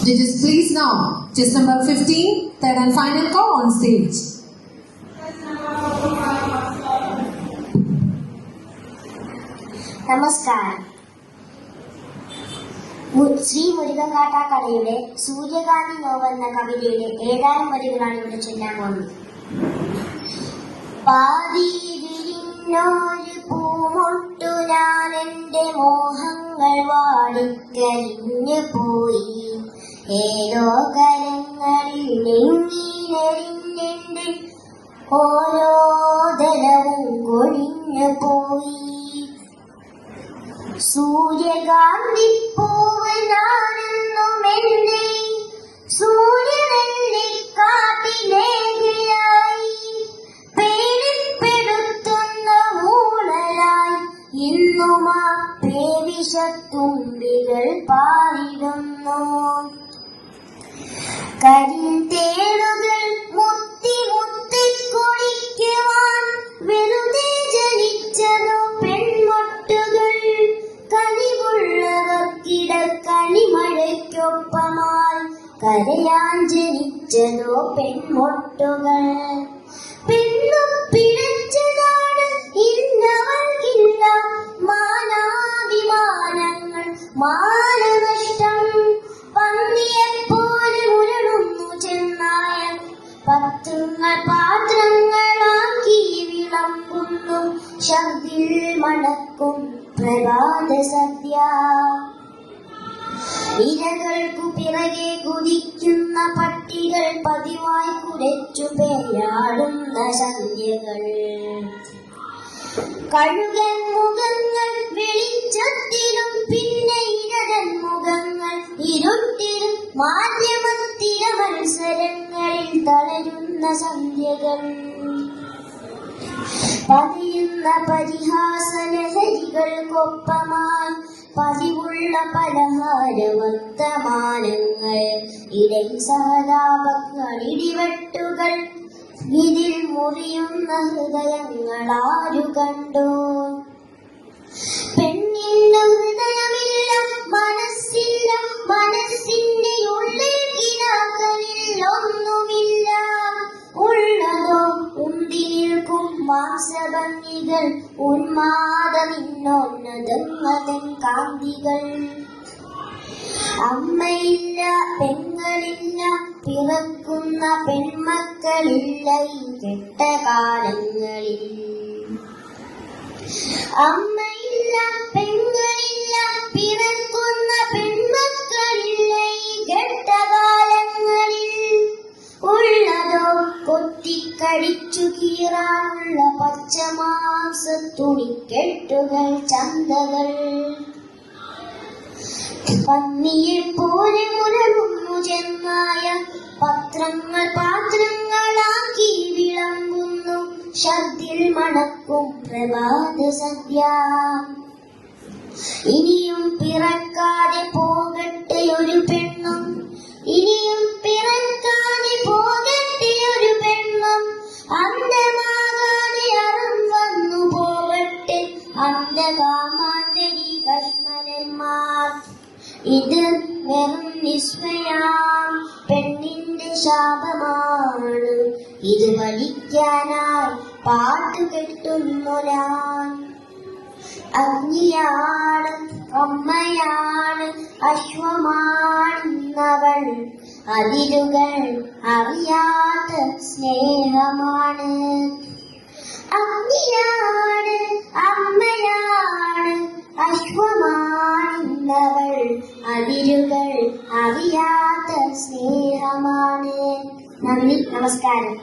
Judges, please now. Chess number 15, third and final call on stage. നമസ്കാരം. ശ്രീ മുരുകൻകാട്ടാക്കടയുടെ സൂര്യകാന്തി നോവെന്ന കവിതയിലെ ഏതാനും വരികളാണ് ഇവിടെ ചൊല്ലാൻ പോകുന്നത്. പാതി വിരിഞ്ഞൊരു പൂമൊട്ടു ഞാൻ എന്റെ മോഹങ്ങൾ വാടിക്കരിഞ്ഞു പോയി. ഏതോ കരങ്ങളിൽ നെങ്ങിനെറിഞ്ഞെന്റെ ഓരോ ദലവും കൊഴിഞ്ഞു പോയി. സൂര്യകാന്തി പൂവനാണെന്നും എന്റെ സൂര്യനെല്ലിക്കാട്ടിലേകിലായി പേടിപ്പെടുത്തുന്ന മൂളലായി ഇന്നും ആ പേവിഷത്തുമ്പികൾ പാടിടുന്നു. കരിന്തേളുകൾ മുത്തി മുത്തി കുടിക്കുവാൻ വെറുതെ ജനിച്ചതോ പെൺമൊട്ടുകൾ. കനിമഴയ്ക്കൊപ്പമായി കരയാൻ ജനിച്ചതോ പെൺമൊട്ടുകൾ. പെണ്ണു പിഴച്ചതാണ് ഇന്നവർക്കില്ല മാനാഭിമാനങ്ങൾ മാനനഷ്ടം. പന്നിയെപ്പോലെ ഉരുളുന്നു ചെന്നായൻ പത്തുങ്ങൾ പാത്രങ്ങളാക്കി വിളമ്പുന്നു. ശബ്ദിൽ മണക്കും പ്രഭാത സദ്യ. ഇരകൾക്കു പിറകെ കുതിക്കുന്ന പട്ടികൾ പതിവായി കുരച്ചു പേയാടുന്ന സന്ധ്യകൾ. കഴുകൻ മുഖങ്ങൾ വെളിച്ചത്തിലും പിന്നെ ഇരകൻ മുഖങ്ങൾ ഇരുട്ടിലും മാധ്യമത്തില മത്സരങ്ങളിൽ തളരുന്ന സന്ധ്യകൾ. പതിയുന്ന പരിഹാസലഹരികൾക്കൊപ്പമായി പതിവുള്ള പലഹാര വർത്തമാനങ്ങൾ. ഇടയിൽ സഹതാപങ്ങൾ ഇടിവെട്ടുകൾ. ഇതിൽ മുറിയുന്ന ഹൃദയങ്ങൾ ആരു കണ്ടു? പെണ്ണിന്റെ ഹൃദയമില്ല, മനസ്സില്ല, മനസ്സിന്റെ ഉള്ളിൽ കിനാക്കളിൽ ഒന്നുമില്ല. ഉള്ളതോ ഉന്തി നിൽക്കും മാംസഭംഗികൾ, ഉന്മാദമിന്നോന്നതങ്ങതൻ കാന്തികൾ. അമ്മയില്ല, പെങ്ങളില്ല, പിറക്കുന്ന പെൺമക്കളില്ല ഈ കെട്ടകാലങ്ങളിൽ. അമ്മയില്ല, പെങ്ങളില്ല, പിറക്കുന്ന പെൺമക്കളില്ല ഈ കെട്ടകാലങ്ങളിൽ. ഉള്ളതോ കൊത്തിക്കടിച്ചു കീറാനുള്ള പച്ചമാംസത്തുണിക്കെട്ടുകൾ, ചന്തകൾ. പന്നിയെപ്പോലെ മുരളുന്നു ചെന്നായ പത്രങ്ങൾ പാത്രങ്ങളാക്കി വിളമ്പുന്നു. ശബ്ദിൽ മണക്കും പ്രഭാത സദ്യ. ഇനിയും പിറക്കാതെ പോകട്ടെ ഒരു പെണ്ണും, ഇനിയും പിറക്കാതെ പോകട്ടെ ഒരു പെണ്ണും. അന്ധമാകാതെ അറും വന്നു പോകട്ടെ അന്ധകാമാന്തരി കശ്മലന്മാർ. ഇത് വെറും നിസ്മയാം പെണ്ണിന്റെ ശാപമാണ്. ഇത് വലിക്കാനായി പാട്ടുകെട്ടുന്നു ഞാൻ. അഗ്നിയാണ്, അമ്മയാണ്, അശ്വമാണെന്നവൾ. അതിരുകൾ അറിയാത്ത സ്നേഹമാണ്. അഗ്നിയാണ്, അമ്മയാണ്, അശ്വമാണെന്നവൾ. അതിരുകൾ അറിയാത്ത സ്നേഹമാണ്. നന്ദി, നമസ്കാരം.